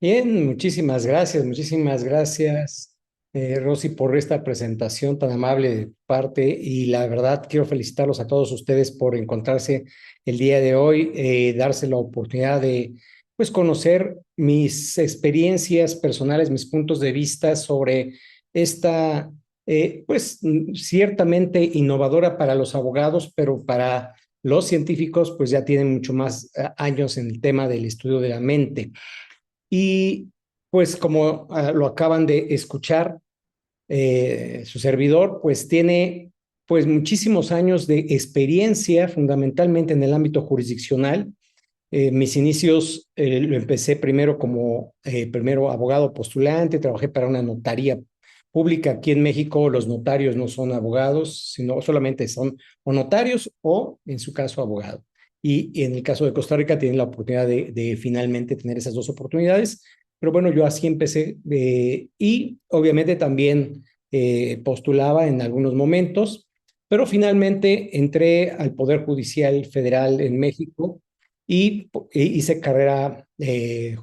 Bien, muchísimas gracias, Rosy, por esta presentación tan amable de tu parte. Y la verdad, quiero felicitarlos a todos ustedes por encontrarse el día de hoy, darse la oportunidad de, pues, conocer mis experiencias personales, mis puntos de vista sobre esta, pues, ciertamente innovadora para los abogados, pero para los científicos, pues ya tienen mucho más años en el tema del estudio de la mente. Y pues como lo acaban de escuchar, su servidor pues tiene pues muchísimos años de experiencia fundamentalmente en el ámbito jurisdiccional. Mis inicios lo empecé primero como primero abogado postulante, trabajé para una notaría pública aquí en México. Los notarios no son abogados, sino solamente son o notarios o, en su caso, abogado. Y en el caso de Costa Rica tienen la oportunidad de finalmente tener esas dos oportunidades. Pero bueno, yo así empecé y obviamente también postulaba en algunos momentos, pero finalmente entré al Poder Judicial Federal en México y hice carrera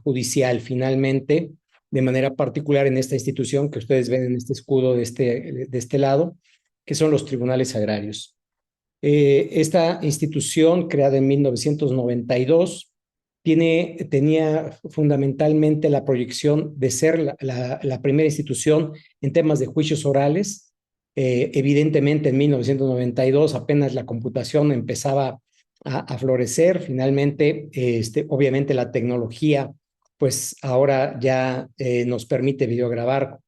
judicial finalmente, de manera particular en esta institución que ustedes ven en este escudo de este lado, que son los tribunales agrarios. Esta institución, creada en 1992, tenía fundamentalmente la proyección de ser la primera institución en temas de juicios orales. Evidentemente, en 1992 apenas la computación empezaba a florecer. Finalmente, obviamente la tecnología, pues ahora ya nos permite videograbar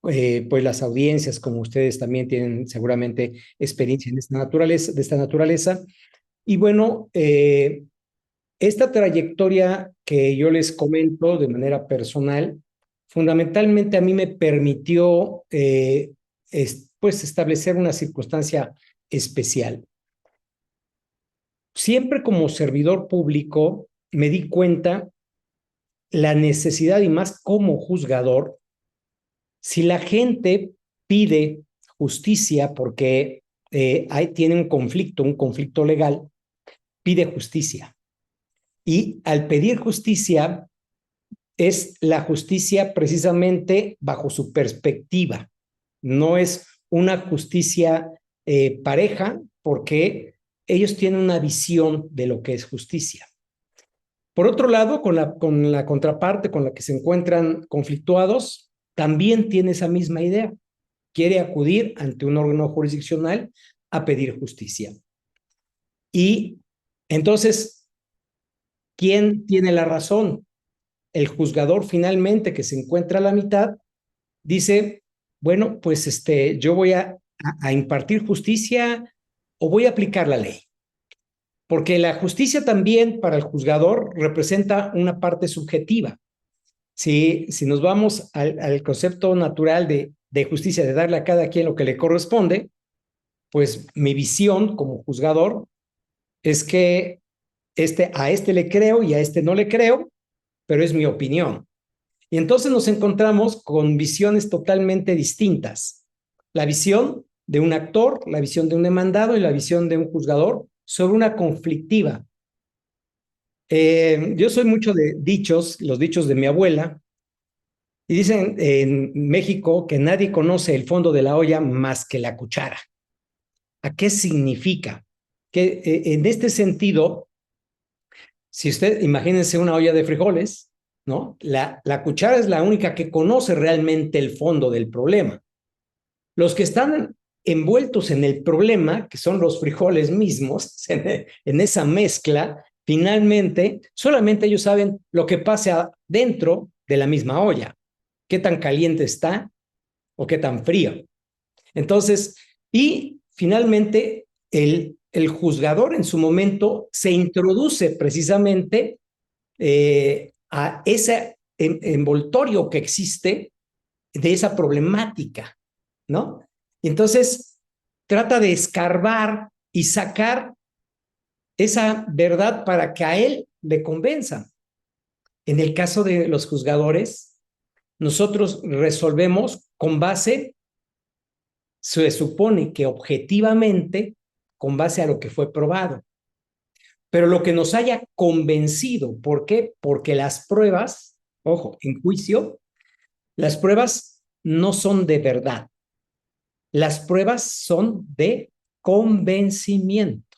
pues las audiencias, como ustedes también tienen seguramente experiencia en esta naturaleza, de esta naturaleza. Y bueno, esta trayectoria que yo les comento de manera personal, fundamentalmente a mí me permitió pues establecer una circunstancia especial. Siempre como servidor público me di cuenta la necesidad, y más como juzgador, si la gente pide justicia porque tiene un conflicto legal, pide justicia. Y al pedir justicia, es la justicia precisamente bajo su perspectiva. No es una justicia pareja, porque ellos tienen una visión de lo que es justicia. Por otro lado, con la contraparte con la que se encuentran conflictuados, también tiene esa misma idea. Quiere acudir ante un órgano jurisdiccional a pedir justicia. Y entonces, ¿quién tiene la razón? El juzgador finalmente, que se encuentra a la mitad, dice, bueno, pues yo voy a impartir justicia o voy a aplicar la ley. Porque la justicia también para el juzgador representa una parte subjetiva. Si nos vamos al concepto natural de justicia, de darle a cada quien lo que le corresponde, pues mi visión como juzgador es que a este le creo y a este no le creo, pero es mi opinión. Y entonces nos encontramos con visiones totalmente distintas. La visión de un actor, la visión de un demandado y la visión de un juzgador sobre una conflictiva. Yo soy mucho de dichos, los dichos de mi abuela, y dicen en México que nadie conoce el fondo de la olla más que la cuchara. ¿A qué significa? Que en este sentido, si usted imagínense una olla de frijoles, ¿no? La cuchara es la única que conoce realmente el fondo del problema. Los que están envueltos en el problema, que son los frijoles mismos, en esa mezcla, finalmente, solamente ellos saben lo que pasa dentro de la misma olla, qué tan caliente está o qué tan frío. Entonces, y finalmente, el juzgador en su momento se introduce precisamente a ese envoltorio que existe de esa problemática, ¿no? Y entonces trata de escarbar y sacar esa verdad para que a él le convenza. En el caso de los juzgadores, nosotros resolvemos con base, se supone que objetivamente, con base a lo que fue probado. Pero lo que nos haya convencido, ¿por qué? Porque las pruebas Ojo, en juicio, las pruebas no son de verdad. Las pruebas son de convencimiento.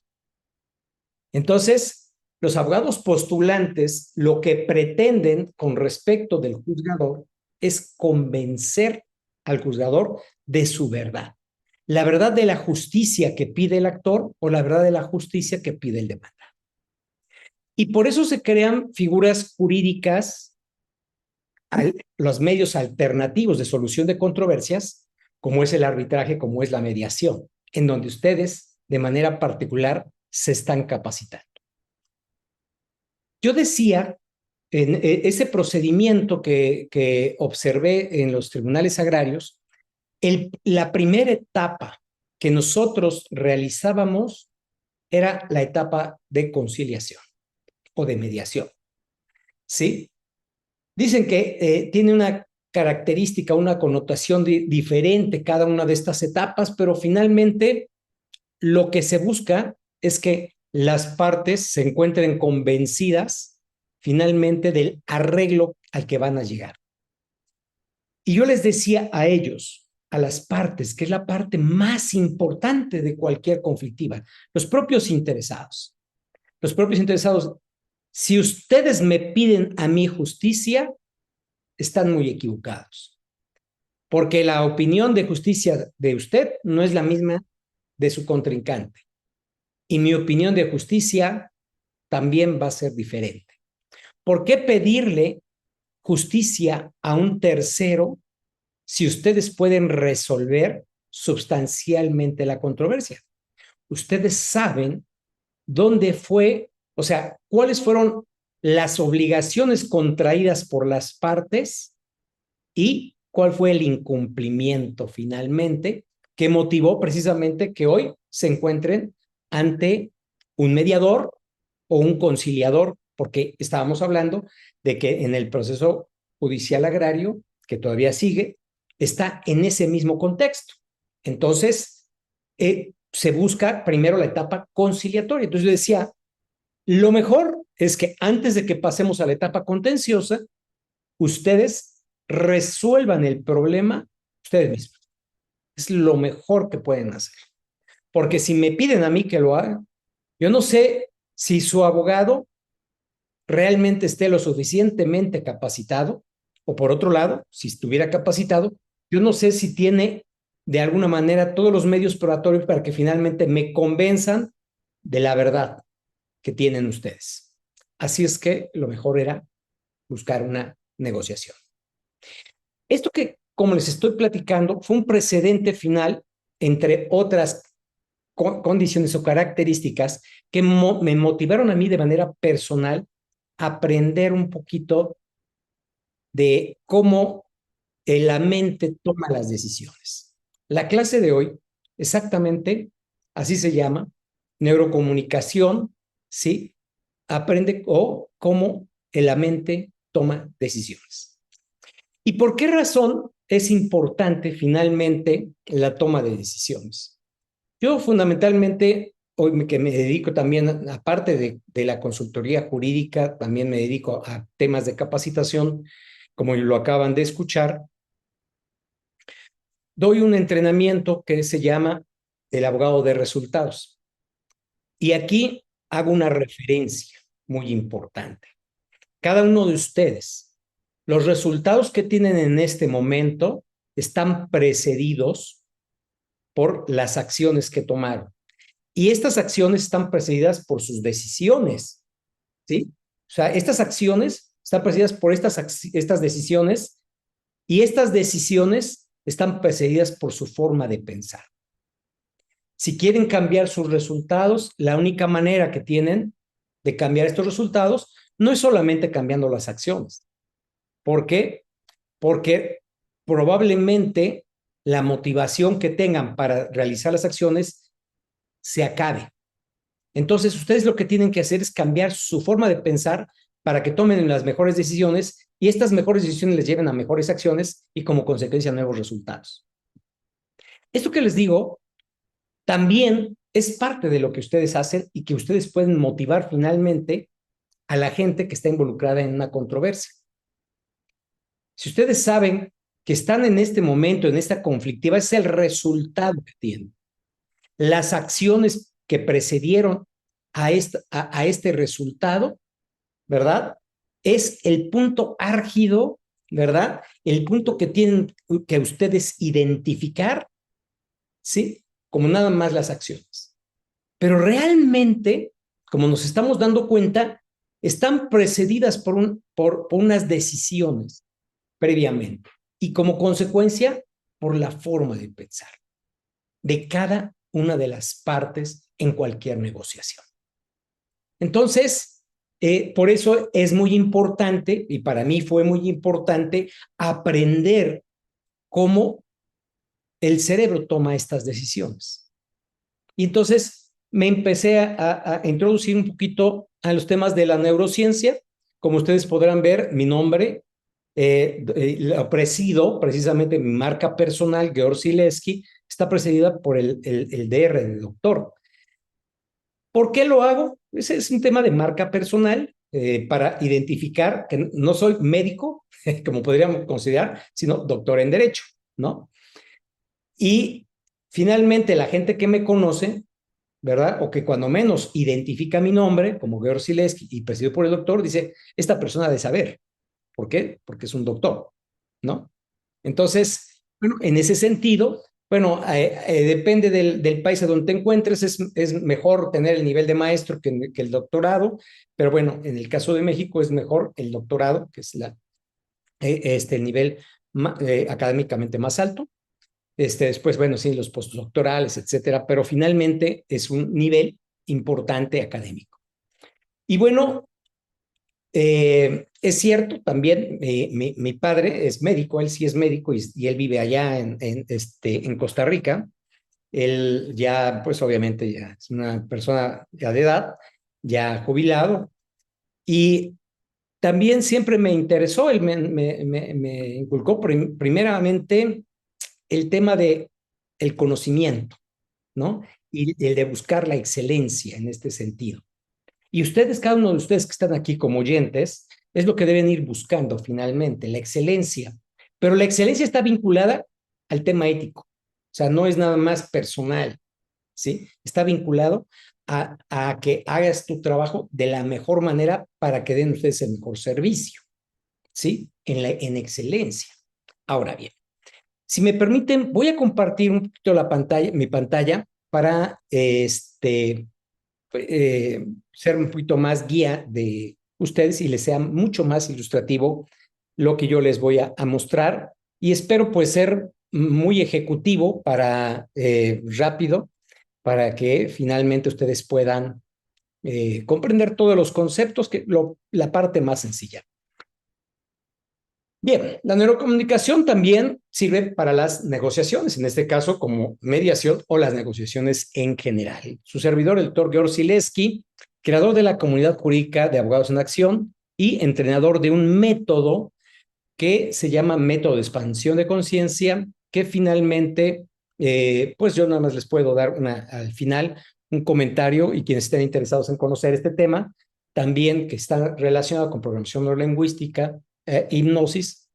Entonces, los abogados postulantes lo que pretenden con respecto del juzgador es convencer al juzgador de su verdad. La verdad de la justicia que pide el actor o la verdad de la justicia que pide el demandante. Y por eso se crean figuras jurídicas, los medios alternativos de solución de controversias, como es el arbitraje, como es la mediación, en donde ustedes, de manera particular, se están capacitando. Yo decía, en ese procedimiento que observé en los tribunales agrarios, la primera etapa que nosotros realizábamos era la etapa de conciliación o de mediación. ¿Sí? Dicen que tiene una característica, una connotación diferente cada una de estas etapas, pero finalmente lo que se busca es que las partes se encuentren convencidas finalmente del arreglo al que van a llegar. Y yo les decía a ellos, a las partes, que es la parte más importante de cualquier conflictiva, los propios interesados. Los propios interesados, si ustedes me piden a mí justicia, están muy equivocados, porque la opinión de justicia de usted no es la misma de su contrincante. Y mi opinión de justicia también va a ser diferente. ¿Por qué pedirle justicia a un tercero si ustedes pueden resolver sustancialmente la controversia? Ustedes saben dónde fue, o sea, cuáles fueron las obligaciones contraídas por las partes y cuál fue el incumplimiento finalmente que motivó precisamente que hoy se encuentren ante un mediador o un conciliador, porque estábamos hablando de que en el proceso judicial agrario, que todavía sigue, está en ese mismo contexto. Entonces, se busca primero la etapa conciliatoria. Entonces yo decía, lo mejor es que antes de que pasemos a la etapa contenciosa, ustedes resuelvan el problema ustedes mismos. Es lo mejor que pueden hacer. Porque si me piden a mí que lo haga, yo no sé si su abogado realmente esté lo suficientemente capacitado, o por otro lado, si estuviera capacitado, yo no sé si tiene de alguna manera todos los medios probatorios para que finalmente me convenzan de la verdad que tienen ustedes. Así es que lo mejor era buscar una negociación. Esto que, como les estoy platicando, fue un precedente final entre otras condiciones o características que me motivaron a mí de manera personal a aprender un poquito de cómo la mente toma las decisiones. La clase de hoy, exactamente así se llama, neurocomunicación, ¿sí? Aprende o cómo la mente toma decisiones. ¿Y por qué razón es importante finalmente la toma de decisiones? Yo fundamentalmente, hoy que me dedico también, aparte de la consultoría jurídica, también me dedico a temas de capacitación, como lo acaban de escuchar. Doy un entrenamiento que se llama el abogado de resultados. Y aquí hago una referencia muy importante. Cada uno de ustedes, los resultados que tienen en este momento están precedidos por las acciones que tomaron. Y estas acciones están precedidas por sus decisiones, ¿sí? O sea, estas acciones están precedidas por estas decisiones y estas decisiones están precedidas por su forma de pensar. Si quieren cambiar sus resultados, la única manera que tienen de cambiar estos resultados no es solamente cambiando las acciones. ¿Por qué? Porque probablemente la motivación que tengan para realizar las acciones se acabe. Entonces, ustedes lo que tienen que hacer es cambiar su forma de pensar para que tomen las mejores decisiones y estas mejores decisiones les lleven a mejores acciones y como consecuencia a nuevos resultados. Esto que les digo también es parte de lo que ustedes hacen y que ustedes pueden motivar finalmente a la gente que está involucrada en una controversia. Si ustedes saben que están en este momento, en esta conflictiva, es el resultado que tienen. Las acciones que precedieron a este resultado, ¿verdad? Es el punto álgido, ¿verdad? El punto que tienen que ustedes identificar, ¿sí? Como nada más las acciones. Pero realmente, como nos estamos dando cuenta, están precedidas por unas decisiones previamente y como consecuencia por la forma de pensar de cada una de las partes en cualquier negociación. Entonces, por eso es muy importante, y para mí fue muy importante, aprender cómo el cerebro toma estas decisiones. Y entonces me empecé a introducir un poquito a los temas de la neurociencia. Como ustedes podrán ver, mi nombre lo presido, precisamente mi marca personal, Georg Sileski, está precedida por el DR de doctor. ¿Por qué lo hago? Ese es un tema de marca personal para identificar que no soy médico, como podríamos considerar, sino doctor en Derecho, ¿no? Y finalmente la gente que me conoce, ¿verdad? O que cuando menos identifica mi nombre, como Georg Sileski y presidido por el doctor, dice, esta persona de saber. ¿Por qué? Porque es un doctor, ¿no? Entonces, bueno, en ese sentido, bueno, depende del país a donde te encuentres, es mejor tener el nivel de maestro que el doctorado, pero bueno, en el caso de México es mejor el doctorado, que es el nivel académicamente más alto. Después, bueno, sí, los postdoctorales, etcétera, pero finalmente es un nivel importante académico. Y bueno, es cierto, también mi padre es médico, él sí es médico y él vive allá en Costa Rica. Él ya, pues obviamente ya es una persona ya de edad, ya jubilado. Y también siempre me interesó, él me inculcó primeramente el tema de el conocimiento, ¿no? Y el de buscar la excelencia en este sentido. Y ustedes, cada uno de ustedes que están aquí como oyentes, es lo que deben ir buscando finalmente, la excelencia. Pero la excelencia está vinculada al tema ético. O sea, no es nada más personal, ¿sí? Está vinculado a que hagas tu trabajo de la mejor manera para que den ustedes el mejor servicio, ¿sí? En excelencia. Ahora bien, si me permiten, voy a compartir un poquito mi pantalla para ser un poquito más guía de ustedes y les sea mucho más ilustrativo lo que yo les voy a mostrar. Y espero pues ser muy ejecutivo para rápido, para que finalmente ustedes puedan comprender todos los conceptos, la parte más sencilla. Bien, la neurocomunicación también sirve para las negociaciones, en este caso como mediación o las negociaciones en general. Su servidor, el doctor Georg Sileski, creador de la comunidad jurídica de Abogados en Acción y entrenador de un método que se llama método de expansión de conciencia, que finalmente, pues yo nada más les puedo dar al final un comentario y quienes estén interesados en conocer este tema, también que está relacionado con programación neurolingüística, hipnosis,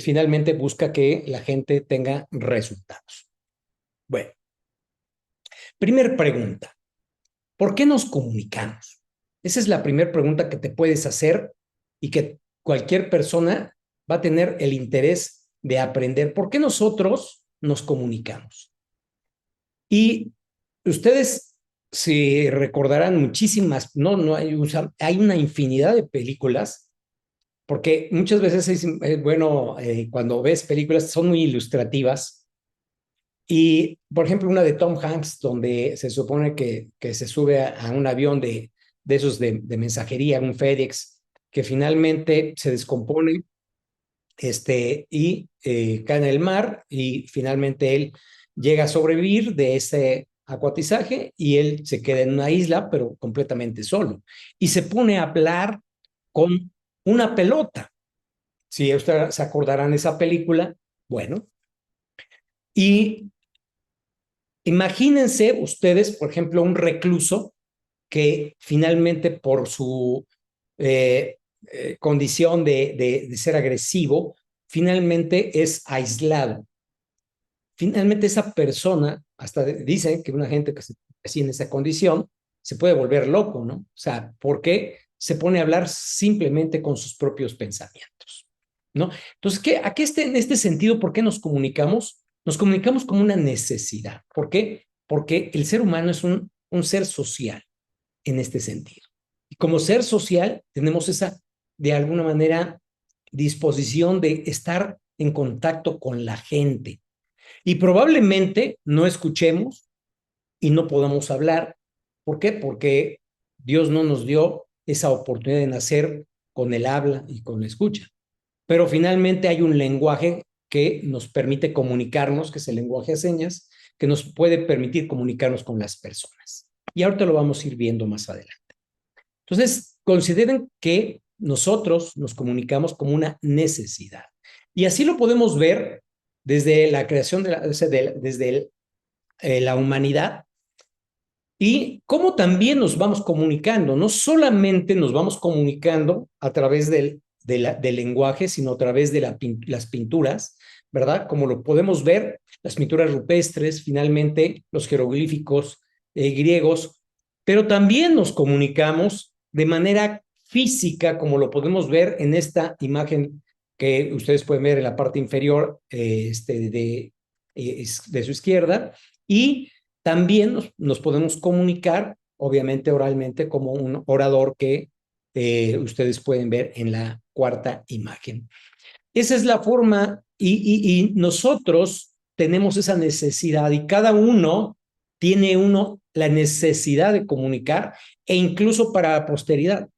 finalmente busca que la gente tenga resultados. Bueno, primera pregunta, ¿por qué nos comunicamos? Esa es la primera pregunta que te puedes hacer y que cualquier persona va a tener el interés de aprender. ¿Por qué nosotros nos comunicamos? Y ustedes se recordarán muchísimas, no hay una infinidad de películas, porque muchas veces es bueno, cuando ves películas son muy ilustrativas. Y, por ejemplo, una de Tom Hanks, donde se supone que se sube a un avión de esos de mensajería, un FedEx, que finalmente se descompone y cae en el mar y finalmente él llega a sobrevivir de ese acuatizaje y él se queda en una isla, pero completamente solo. Y se pone a hablar con una pelota. Si ustedes se acordarán de esa película, bueno. Y imagínense ustedes, por ejemplo, un recluso que finalmente por su condición de ser agresivo finalmente es aislado. Finalmente esa persona, hasta dicen que una gente que se así en esa condición, se puede volver loco, ¿no? O sea, porque se pone a hablar simplemente con sus propios pensamientos, ¿no? Entonces, en este sentido, ¿por qué nos comunicamos? Nos comunicamos como una necesidad. ¿Por qué? Porque el ser humano es un ser social en este sentido. Y como ser social, tenemos esa, de alguna manera, disposición de estar en contacto con la gente. Y probablemente no escuchemos y no podamos hablar. ¿Por qué? Porque Dios no nos dio esa oportunidad de nacer con el habla y con la escucha. Pero finalmente hay un lenguaje que nos permite comunicarnos, que es el lenguaje de señas, que nos puede permitir comunicarnos con las personas. Y ahorita lo vamos a ir viendo más adelante. Entonces, consideren que nosotros nos comunicamos como una necesidad. Y así lo podemos ver desde la creación desde la humanidad y cómo también nos vamos comunicando. No solamente nos vamos comunicando a través del lenguaje, sino a través de las pinturas, ¿verdad? Como lo podemos ver, las pinturas rupestres, finalmente los jeroglíficos griegos, pero también nos comunicamos de manera física, como lo podemos ver en esta imagen que ustedes pueden ver en la parte inferior de su izquierda, y también nos podemos comunicar, obviamente oralmente, como un orador que ustedes pueden ver en la cuarta imagen. Esa es la forma y nosotros tenemos esa necesidad y cada uno tiene la necesidad de comunicar e incluso para la posteridad.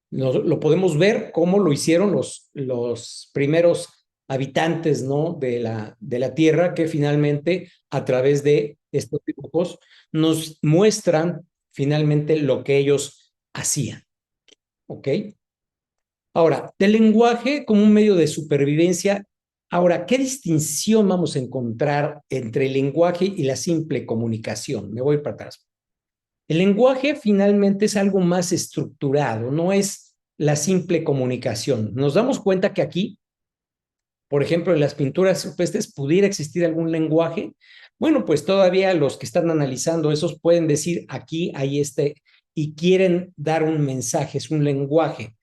Lo podemos ver cómo lo hicieron los primeros habitantes, ¿no? de la Tierra, que finalmente a través de estos dibujos nos muestran finalmente lo que ellos hacían. ¿Ok? Ahora, del lenguaje como un medio de supervivencia. Ahora, ¿qué distinción vamos a encontrar entre el lenguaje y la simple comunicación? Me voy para atrás. El lenguaje finalmente es algo más estructurado, no es la simple comunicación. Nos damos cuenta que aquí, por ejemplo, en las pinturas rupestres pudiera existir algún lenguaje. Bueno, pues todavía los que están analizando esos pueden decir aquí hay y quieren dar un mensaje, es un lenguaje.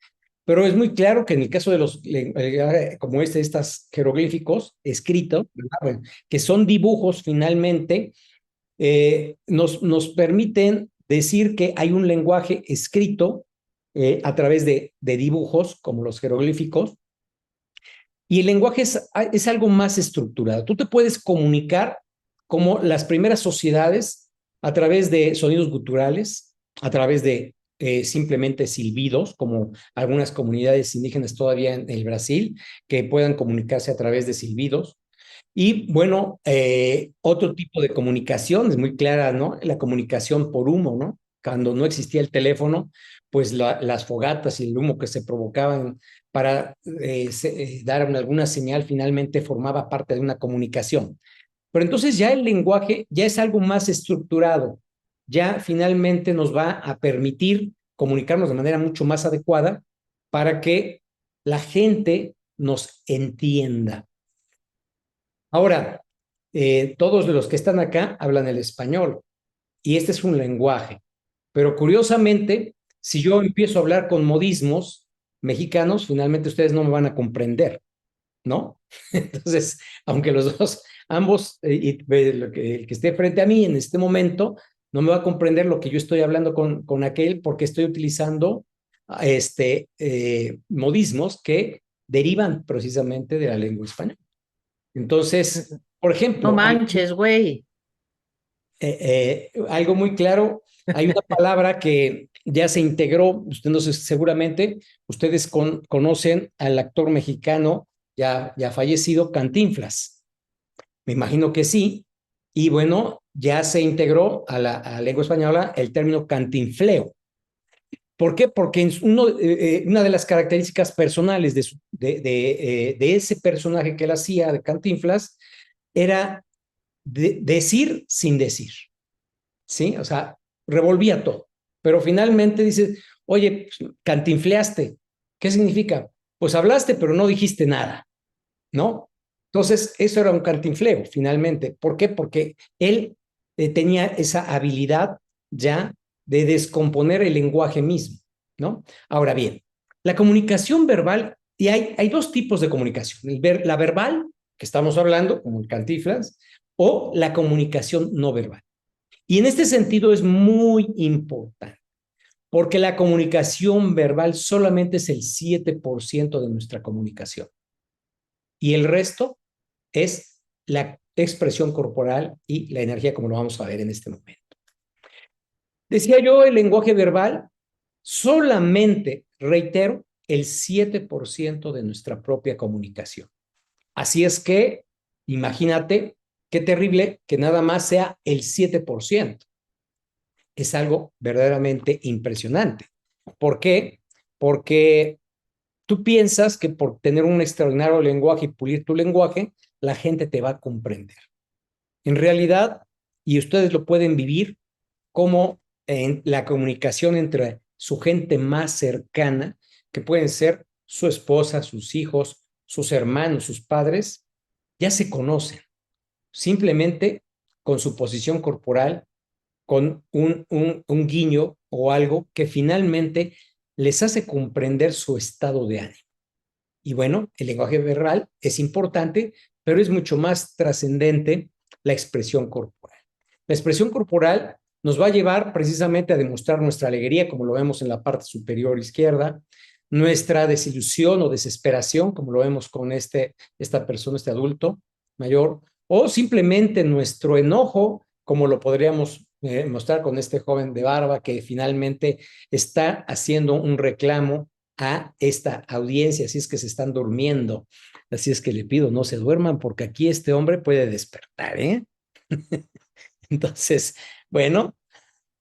Pero es muy claro que en el caso de como estas jeroglíficos escritos, bueno, que son dibujos finalmente, nos permiten decir que hay un lenguaje escrito a través de dibujos, como los jeroglíficos, y el lenguaje es algo más estructurado. Tú te puedes comunicar como las primeras sociedades a través de sonidos guturales, a través de simplemente silbidos, como algunas comunidades indígenas todavía en el Brasil, que puedan comunicarse a través de silbidos. Y bueno, otro tipo de comunicación es muy clara, ¿no? La comunicación por humo, ¿no? Cuando no existía el teléfono, pues las fogatas y el humo que se provocaban para dar alguna señal finalmente formaba parte de una comunicación. Pero entonces ya el lenguaje ya es algo más estructurado, ya finalmente nos va a permitir comunicarnos de manera mucho más adecuada para que la gente nos entienda. Ahora, todos los que están acá hablan el español y este es un lenguaje, pero curiosamente, si yo empiezo a hablar con modismos mexicanos, finalmente ustedes no me van a comprender, ¿no? Entonces, aunque ambos, el que esté frente a mí en este momento, no me va a comprender lo que yo estoy hablando con aquel porque estoy utilizando modismos que derivan precisamente de la lengua española. Entonces, por No ejemplo, manches, güey. algo muy claro, hay una palabra que ya se integró, usted no sé, seguramente ustedes conocen al actor mexicano ya fallecido, Cantinflas. Me imagino que sí. Y bueno, ya se integró a la lengua española el término cantinfleo. ¿Por qué? Porque una de las características personales de ese personaje que él hacía, de Cantinflas, era decir sin decir, ¿sí? O sea, revolvía todo. Pero finalmente dices, oye, pues, cantinfleaste. ¿Qué significa? Pues hablaste, pero no dijiste nada, ¿no? Entonces, eso era un cantinfleo, finalmente. ¿Por qué? Porque él tenía esa habilidad ya de descomponer el lenguaje mismo, ¿no? Ahora bien, la comunicación verbal, y hay dos tipos de comunicación, la verbal, que estamos hablando, como el Cantinflas, o la comunicación no verbal. Y en este sentido es muy importante, porque la comunicación verbal solamente es el 7% de nuestra comunicación. Y el resto es la expresión corporal y la energía, como lo vamos a ver en este momento. Decía yo, el lenguaje verbal solamente, reitero, el 7% de nuestra propia comunicación. Así es que, imagínate qué terrible que nada más sea el 7%. Es algo verdaderamente impresionante. ¿Por qué? Porque tú piensas que por tener un extraordinario lenguaje y pulir tu lenguaje, la gente te va a comprender. En realidad, y ustedes lo pueden vivir, como en la comunicación entre su gente más cercana, que pueden ser su esposa, sus hijos, sus hermanos, sus padres, ya se conocen, simplemente con su posición corporal, con un guiño o algo que finalmente les hace comprender su estado de ánimo. Y bueno, el lenguaje verbal es importante, pero es mucho más trascendente la expresión corporal. La expresión corporal nos va a llevar precisamente a demostrar nuestra alegría, como lo vemos en la parte superior izquierda, nuestra desilusión o desesperación, como lo vemos con esta persona, este adulto mayor, o simplemente nuestro enojo, como lo podríamos mostrar con este joven de barba que finalmente está haciendo un reclamo a esta audiencia, si es que se están durmiendo. Así es que le pido, no se duerman, porque aquí este hombre puede despertar, ¿eh? Entonces, bueno,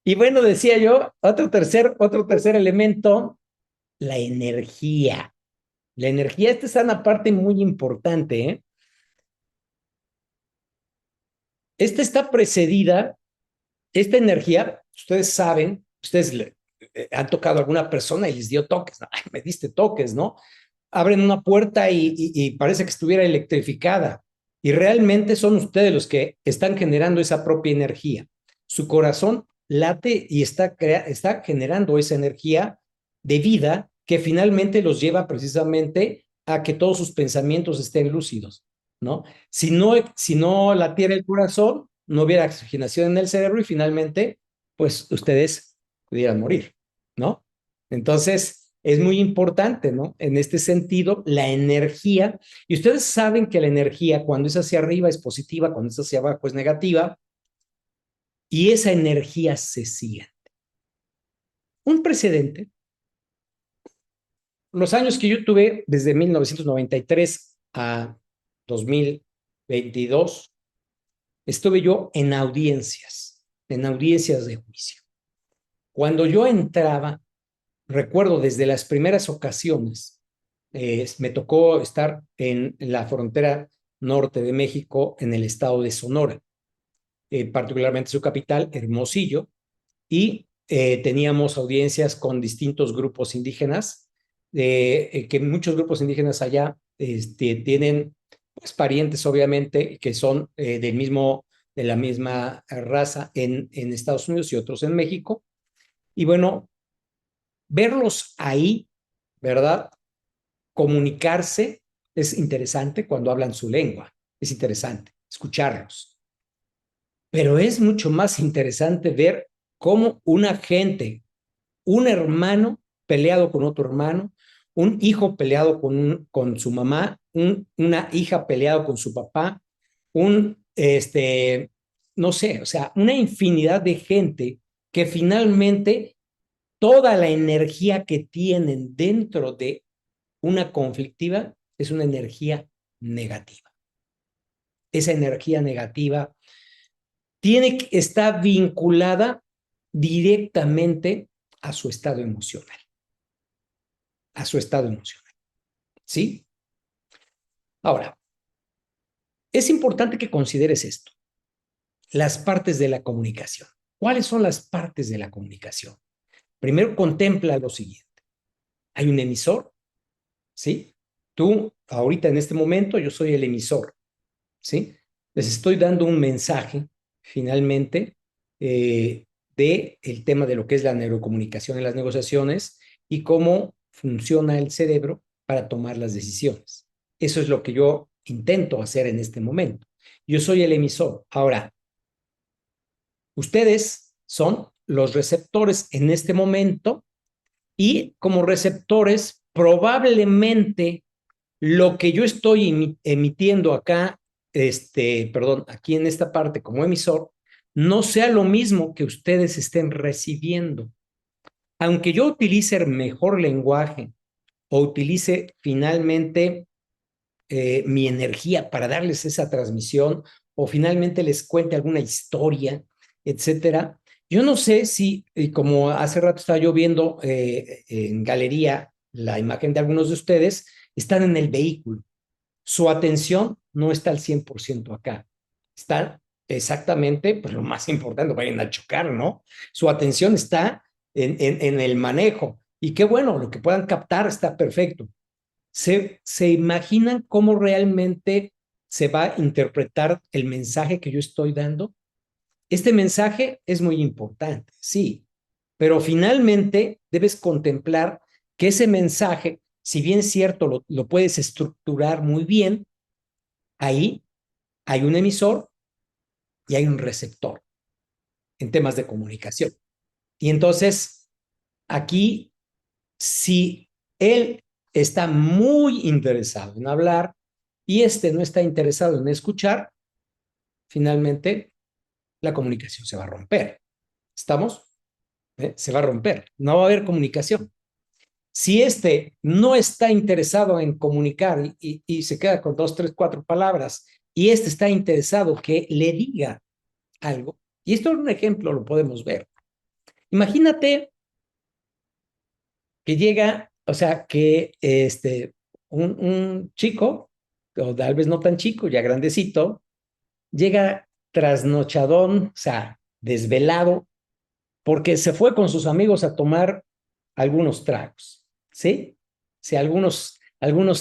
y bueno, decía yo, otro tercer elemento, la energía. La energía, esta es una parte muy importante, ¿eh? Esta está precedida, esta energía, ustedes saben, ustedes han tocado a alguna persona y les dio toques, ¿no? Ay, me diste toques, ¿no? Abren una puerta y parece que estuviera electrificada. Y realmente son ustedes los que están generando esa propia energía. Su corazón late y está generando esa energía de vida que finalmente los lleva precisamente a que todos sus pensamientos estén lúcidos, ¿no? Si no latiera el corazón, no hubiera oxigenación en el cerebro y finalmente, pues ustedes pudieran morir, ¿no? Entonces, es muy importante, ¿no? En este sentido, la energía, y ustedes saben que la energía cuando es hacia arriba es positiva, cuando es hacia abajo es negativa, y esa energía se sigue. Un precedente, los años que yo tuve desde 1993 a 2022, estuve yo en audiencias de juicio. Cuando yo entraba, recuerdo desde las primeras ocasiones, me tocó estar en la frontera norte de México, en el estado de Sonora, particularmente su capital, Hermosillo, y teníamos audiencias con distintos grupos indígenas, que muchos grupos indígenas allá tienen pues, parientes, obviamente, que son de la misma raza en Estados Unidos y otros en México. Y bueno, verlos ahí, ¿verdad? Comunicarse es interesante cuando hablan su lengua, es interesante escucharlos, pero es mucho más interesante ver cómo una gente, un hermano peleado con otro hermano, un hijo peleado con su mamá, una hija peleado con su papá, no sé, o sea, una infinidad de gente que finalmente toda la energía que tienen dentro de una conflictiva es una energía negativa. Esa energía negativa está vinculada directamente a su estado emocional, a su estado emocional, ¿sí? Ahora, es importante que consideres esto, las partes de la comunicación. ¿Cuáles son las partes de la comunicación? Primero, contempla lo siguiente. Hay un emisor, ¿sí? Tú, ahorita en este momento, yo soy el emisor, ¿sí? Les estoy dando un mensaje, finalmente, de el tema de lo que es la neurocomunicación en las negociaciones y cómo funciona el cerebro para tomar las decisiones. Eso es lo que yo intento hacer en este momento. Yo soy el emisor. Ahora, ustedes son los receptores en este momento y como receptores probablemente lo que yo estoy emitiendo acá, perdón, aquí en esta parte como emisor, no sea lo mismo que ustedes estén recibiendo. Aunque yo utilice el mejor lenguaje o utilice finalmente mi energía para darles esa transmisión o finalmente les cuente alguna historia, etcétera. Yo no sé si, como hace rato estaba yo viendo en galería la imagen de algunos de ustedes, están en el vehículo. Su atención no está al 100% acá. Está exactamente, pues lo más importante, vayan a chocar, ¿no? Su atención está en el manejo. Y qué bueno, lo que puedan captar está perfecto. ¿Se imaginan cómo realmente se va a interpretar el mensaje que yo estoy dando? Este mensaje es muy importante, sí, pero finalmente debes contemplar que ese mensaje, si bien es cierto, lo puedes estructurar muy bien, ahí hay un emisor y hay un receptor en temas de comunicación. Y entonces, aquí, si él está muy interesado en hablar y no está interesado en escuchar, finalmente la comunicación se va a romper. ¿Estamos? Se va a romper. No va a haber comunicación. Si no está interesado en comunicar y se queda con dos, tres, cuatro palabras y está interesado que le diga algo, y esto es un ejemplo, lo podemos ver. Imagínate que llega, o sea, que un chico, o tal vez no tan chico, ya grandecito, llega trasnochadón, o sea, desvelado, porque se fue con sus amigos a tomar algunos tragos, ¿sí? Sí, algunos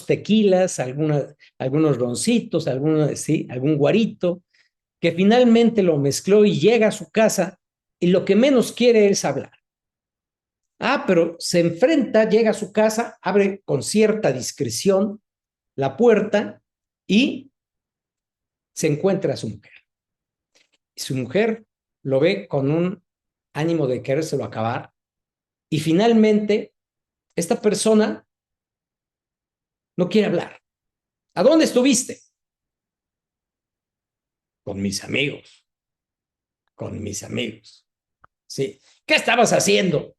tequilas, algunos roncitos, ¿sí? Algún guarito, que finalmente lo mezcló y llega a su casa y lo que menos quiere es hablar. Pero se enfrenta, llega a su casa, abre con cierta discreción la puerta y se encuentra a su mujer. Y su mujer lo ve con un ánimo de querérselo acabar y finalmente esta persona no quiere hablar. ¿A dónde estuviste? Con mis amigos, con mis amigos. Sí. ¿Qué estabas haciendo?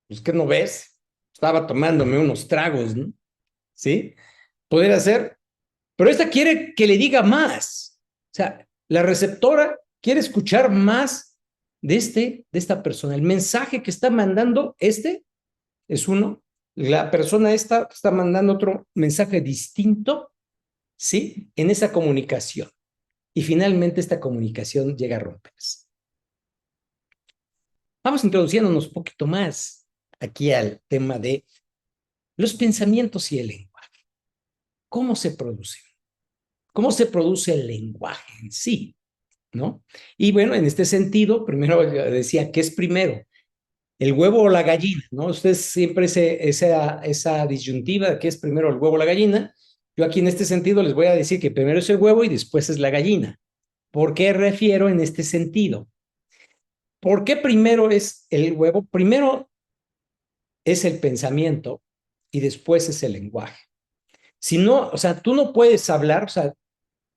Pues, ¿qué no ves? Estaba tomándome unos tragos, ¿no? ¿Sí? Podría ser. Pero esta quiere que le diga más. O sea, la receptora quiere escuchar más de esta persona. El mensaje que está mandando es uno. La persona esta está mandando otro mensaje distinto, ¿sí? En esa comunicación. Y finalmente esta comunicación llega a romperse. Vamos introduciéndonos un poquito más aquí al tema de los pensamientos y el lenguaje. ¿Cómo se produce? ¿Cómo se produce el lenguaje en sí? ¿No? Y bueno, en este sentido, primero decía, ¿qué es primero? ¿El huevo o la gallina? ¿No? Ustedes siempre esa disyuntiva de qué es primero el huevo o la gallina. Yo aquí en este sentido les voy a decir que primero es el huevo y después es la gallina. ¿Por qué refiero en este sentido? ¿Por qué primero es el huevo? Primero es el pensamiento y después es el lenguaje. Si no, o sea, tú no puedes hablar, o sea,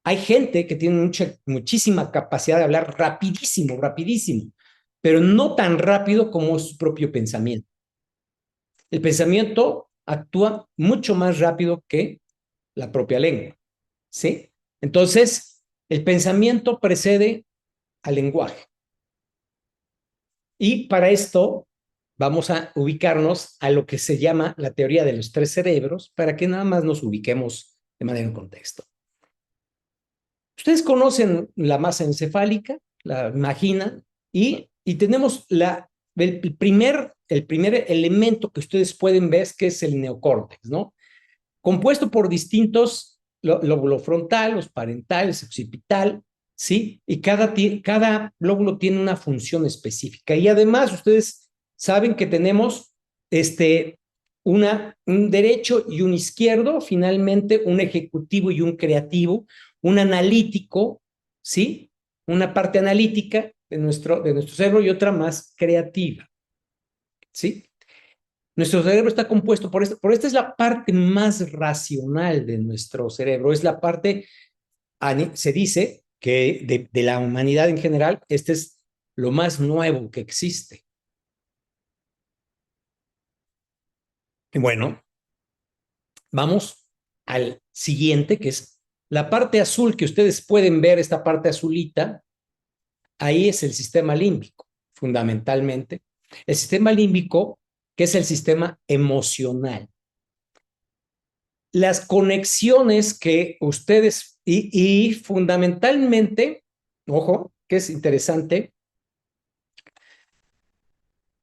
hay gente que tiene muchísima capacidad de hablar rapidísimo, rapidísimo, pero no tan rápido como su propio pensamiento. El pensamiento actúa mucho más rápido que la propia lengua, ¿sí? Entonces, el pensamiento precede al lenguaje. Y para esto vamos a ubicarnos a lo que se llama la teoría de los tres cerebros, para que nada más nos ubiquemos de manera en contexto. Ustedes conocen la masa encefálica, la imaginan, y tenemos el primer elemento que ustedes pueden ver, que es el neocórtex, ¿no? compuesto por distintos lóbulo frontal, los parentales, occipital, ¿sí? Y cada lóbulo tiene una función específica. Y además, ustedes saben que tenemos un derecho y un izquierdo, finalmente un ejecutivo y un creativo, un analítico, ¿sí? Una parte analítica de nuestro cerebro y otra más creativa, ¿sí? Nuestro cerebro está compuesto por esta es la parte más racional de nuestro cerebro, es la parte, se dice que de la humanidad en general, este es lo más nuevo que existe. Y bueno, vamos al siguiente, que es la parte azul que ustedes pueden ver, esta parte azulita, ahí es el sistema límbico, fundamentalmente. El sistema límbico, que es el sistema emocional. Las conexiones que ustedes, y fundamentalmente, ojo, que es interesante,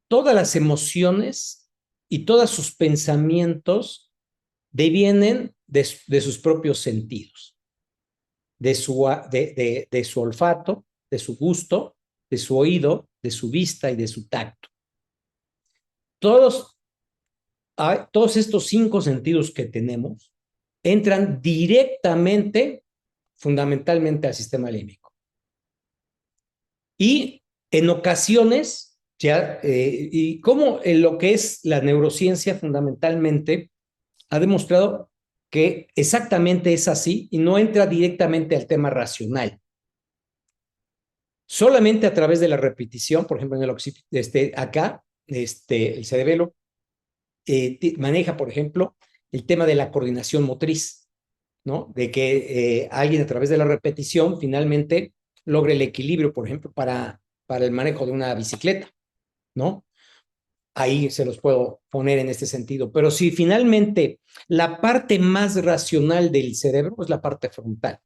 todas las emociones y todos sus pensamientos devienen de sus propios sentidos, de su olfato, de su gusto, de su oído, de su vista y de su tacto. Todos, todos estos 5 sentidos que tenemos entran directamente, fundamentalmente al sistema límbico. Y en ocasiones, ya, y como en lo que es la neurociencia fundamentalmente ha demostrado que exactamente es así y no entra directamente al tema racional. Solamente a través de la repetición, por ejemplo, en acá, el cerebelo maneja, por ejemplo, el tema de la coordinación motriz, ¿no? De que alguien a través de la repetición finalmente logre el equilibrio, por ejemplo, para el manejo de una bicicleta, ¿no? Ahí se los puedo poner en este sentido. Pero si finalmente la parte más racional del cerebro es la parte frontal,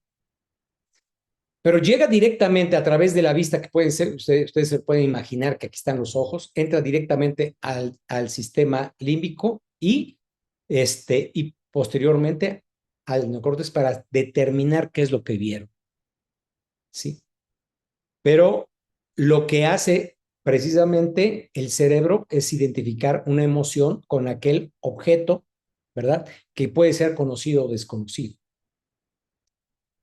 pero llega directamente a través de la vista, que pueden ser, ustedes se pueden imaginar que aquí están los ojos, entra directamente al sistema límbico y posteriormente al neocortes para determinar qué es lo que vieron, ¿sí? Pero lo que hace precisamente el cerebro es identificar una emoción con aquel objeto, ¿verdad? Que puede ser conocido o desconocido.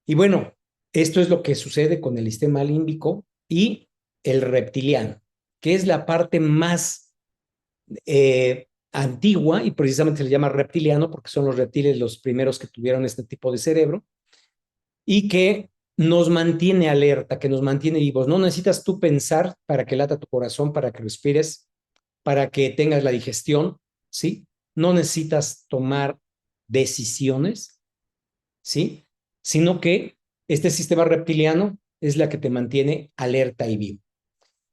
Y bueno, esto es lo que sucede con el sistema límbico y el reptiliano, que es la parte más antigua y precisamente se le llama reptiliano porque son los reptiles los primeros que tuvieron este tipo de cerebro y que nos mantiene alerta, que nos mantiene vivos. No necesitas tú pensar para que lata tu corazón, para que respires, para que tengas la digestión, ¿sí? No necesitas tomar decisiones, ¿sí? Sino que este sistema reptiliano es la que te mantiene alerta y vivo.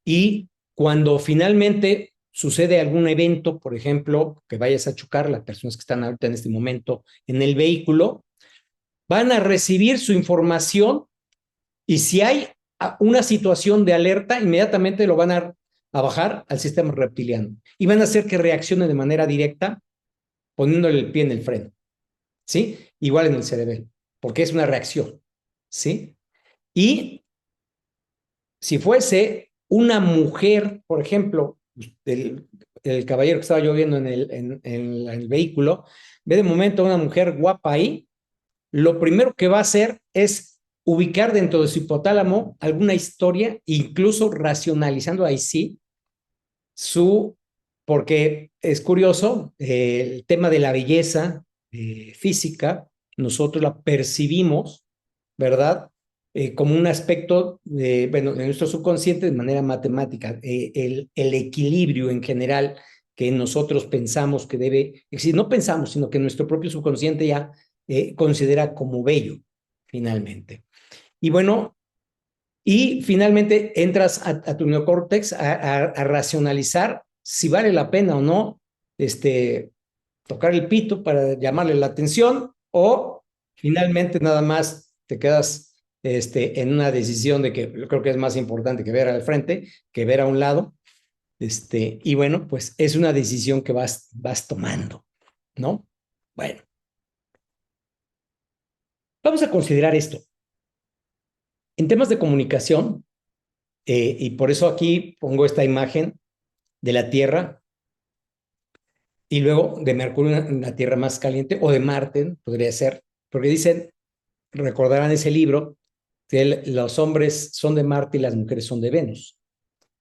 Y cuando finalmente sucede algún evento, por ejemplo, que vayas a chocar, las personas que están ahorita en este momento en el vehículo, van a recibir su información y si hay una situación de alerta, inmediatamente lo van a bajar al sistema reptiliano y van a hacer que reaccione de manera directa poniéndole el pie en el freno, ¿sí? Igual en el cerebelo, porque es una reacción, ¿sí? Y si fuese una mujer, por ejemplo, el caballero que estaba yo viendo en el vehículo, ve de momento a una mujer guapa ahí, lo primero que va a hacer es ubicar dentro de su hipotálamo alguna historia, incluso racionalizando ahí sí porque es curioso, el tema de la belleza física, nosotros la percibimos, ¿verdad? Como un aspecto, bueno, de nuestro subconsciente de manera matemática, el equilibrio en general que nosotros pensamos que debe existir, no pensamos, sino que nuestro propio subconsciente ya considera como bello, finalmente. Y bueno, y finalmente entras a tu neocórtex a racionalizar si vale la pena o no tocar el pito para llamarle la atención o finalmente nada más te quedas en una decisión de que yo creo que es más importante que ver al frente que ver a un lado. Y bueno, pues es una decisión que vas tomando, ¿no? Bueno, Vamos a considerar esto. En temas de comunicación, y por eso aquí pongo esta imagen de la Tierra y luego de Mercurio, la Tierra más caliente, o de Marte, podría ser, porque dicen, recordarán ese libro, que los hombres son de Marte y las mujeres son de Venus.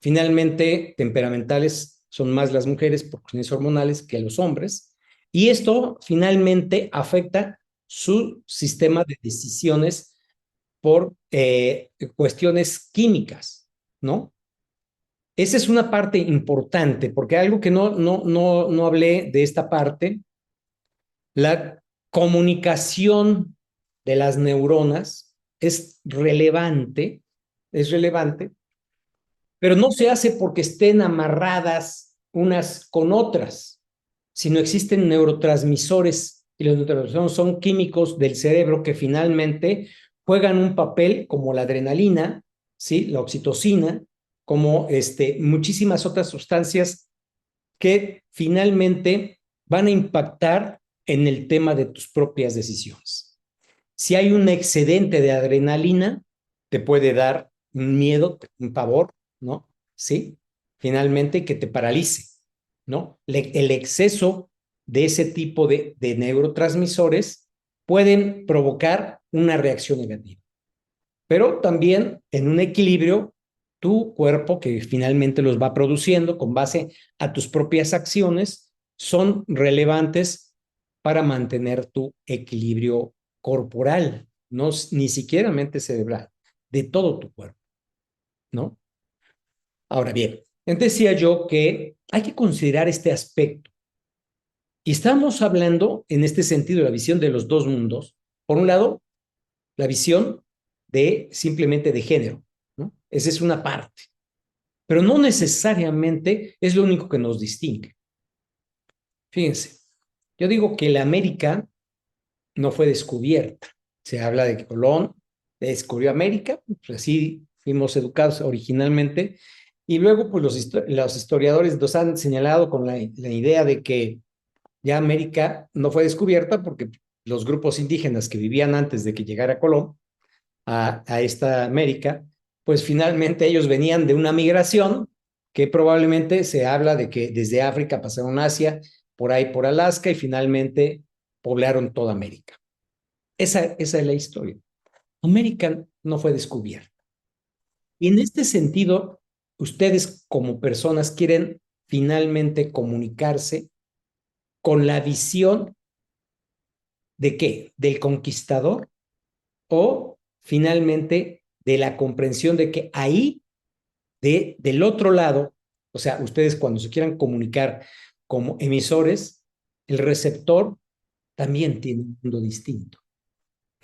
Finalmente, temperamentales son más las mujeres por cuestiones hormonales que los hombres, y esto finalmente afecta su sistema de decisiones por cuestiones químicas, ¿no? Esa es una parte importante, porque algo que no hablé de esta parte, la comunicación de las neuronas es relevante, pero no se hace porque estén amarradas unas con otras, sino existen neurotransmisores y los neurotransmisores son químicos del cerebro que finalmente juegan un papel como la adrenalina, ¿sí? La oxitocina, como muchísimas otras sustancias que finalmente van a impactar en el tema de tus propias decisiones. Si hay un excedente de adrenalina, te puede dar un miedo, un pavor, ¿no? Sí, finalmente que te paralice, ¿no? El exceso de ese tipo de neurotransmisores pueden provocar una reacción negativa. Pero también en un equilibrio, tu cuerpo, que finalmente los va produciendo con base a tus propias acciones, son relevantes para mantener tu equilibrio corporal, no ni siquiera mente cerebral, de todo tu cuerpo, ¿no? Ahora bien, decía yo que hay que considerar este aspecto. Y estamos hablando en este sentido de la visión de los dos mundos. Por un lado, la visión de simplemente de género, ¿no? Esa es una parte, pero no necesariamente es lo único que nos distingue. Fíjense, yo digo que la América no fue descubierta. Se habla de que Colón descubrió América, pues así fuimos educados originalmente, y luego pues los historiadores nos han señalado con la idea de que ya América no fue descubierta porque los grupos indígenas que vivían antes de que llegara Colón a esta América, pues finalmente ellos venían de una migración que probablemente se habla de que desde África pasaron a Asia, por ahí por Alaska y finalmente poblaron toda América. Esa es la historia. América no fue descubierta. Y en este sentido, ustedes como personas quieren finalmente comunicarse con la visión de qué, del conquistador o finalmente de la comprensión de que ahí, del otro lado, o sea, ustedes cuando se quieran comunicar como emisores, el receptor también tiene un mundo distinto,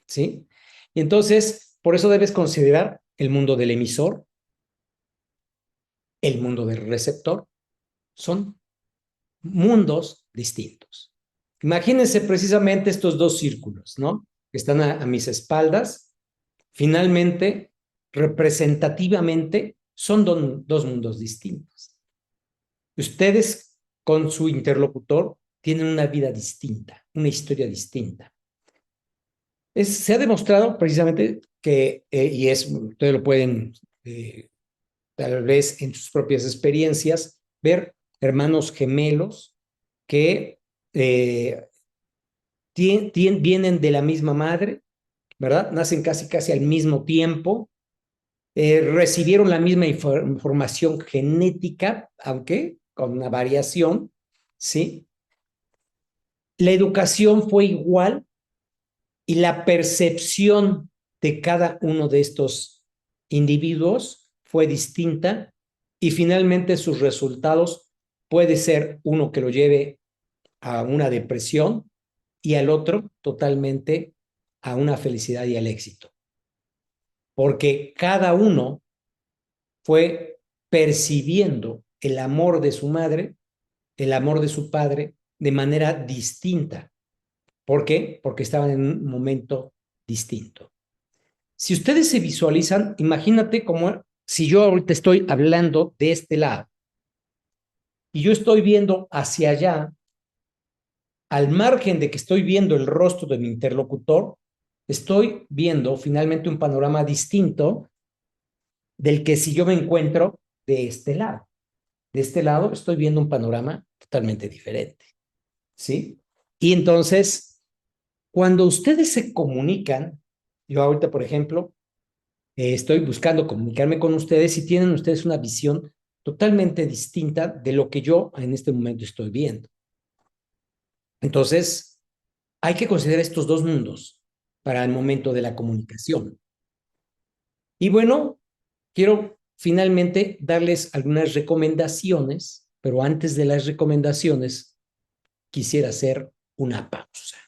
¿sí? Y entonces, por eso debes considerar el mundo del emisor, el mundo del receptor, son mundos distintos. Imagínense precisamente estos dos círculos, ¿no? Que están a mis espaldas. Finalmente, representativamente, son dos mundos distintos. Ustedes con su interlocutor tienen una vida distinta, una historia distinta. Se ha demostrado precisamente que, ustedes lo pueden tal vez en sus propias experiencias, ver hermanos gemelos que vienen de la misma madre, ¿verdad? Nacen casi al mismo tiempo, recibieron la misma información genética, aunque con una variación, ¿sí? La educación fue igual y la percepción de cada uno de estos individuos fue distinta y finalmente sus resultados puede ser uno que lo lleve a una depresión y al otro totalmente a una felicidad y al éxito. Porque cada uno fue percibiendo el amor de su madre, el amor de su padre, de manera distinta. ¿Por qué? Porque estaban en un momento distinto. Si ustedes se visualizan, imagínate como si yo ahorita estoy hablando de este lado y yo estoy viendo hacia allá, al margen de que estoy viendo el rostro de mi interlocutor, estoy viendo finalmente un panorama distinto del que si yo me encuentro de este lado. De este lado estoy viendo un panorama totalmente diferente, ¿sí? Y entonces, cuando ustedes se comunican, yo ahorita, por ejemplo, estoy buscando comunicarme con ustedes y tienen ustedes una visión totalmente distinta de lo que yo en este momento estoy viendo. Entonces, hay que considerar estos dos mundos para el momento de la comunicación. Y bueno, quiero finalmente darles algunas recomendaciones, pero antes de las recomendaciones, quisiera hacer una pausa.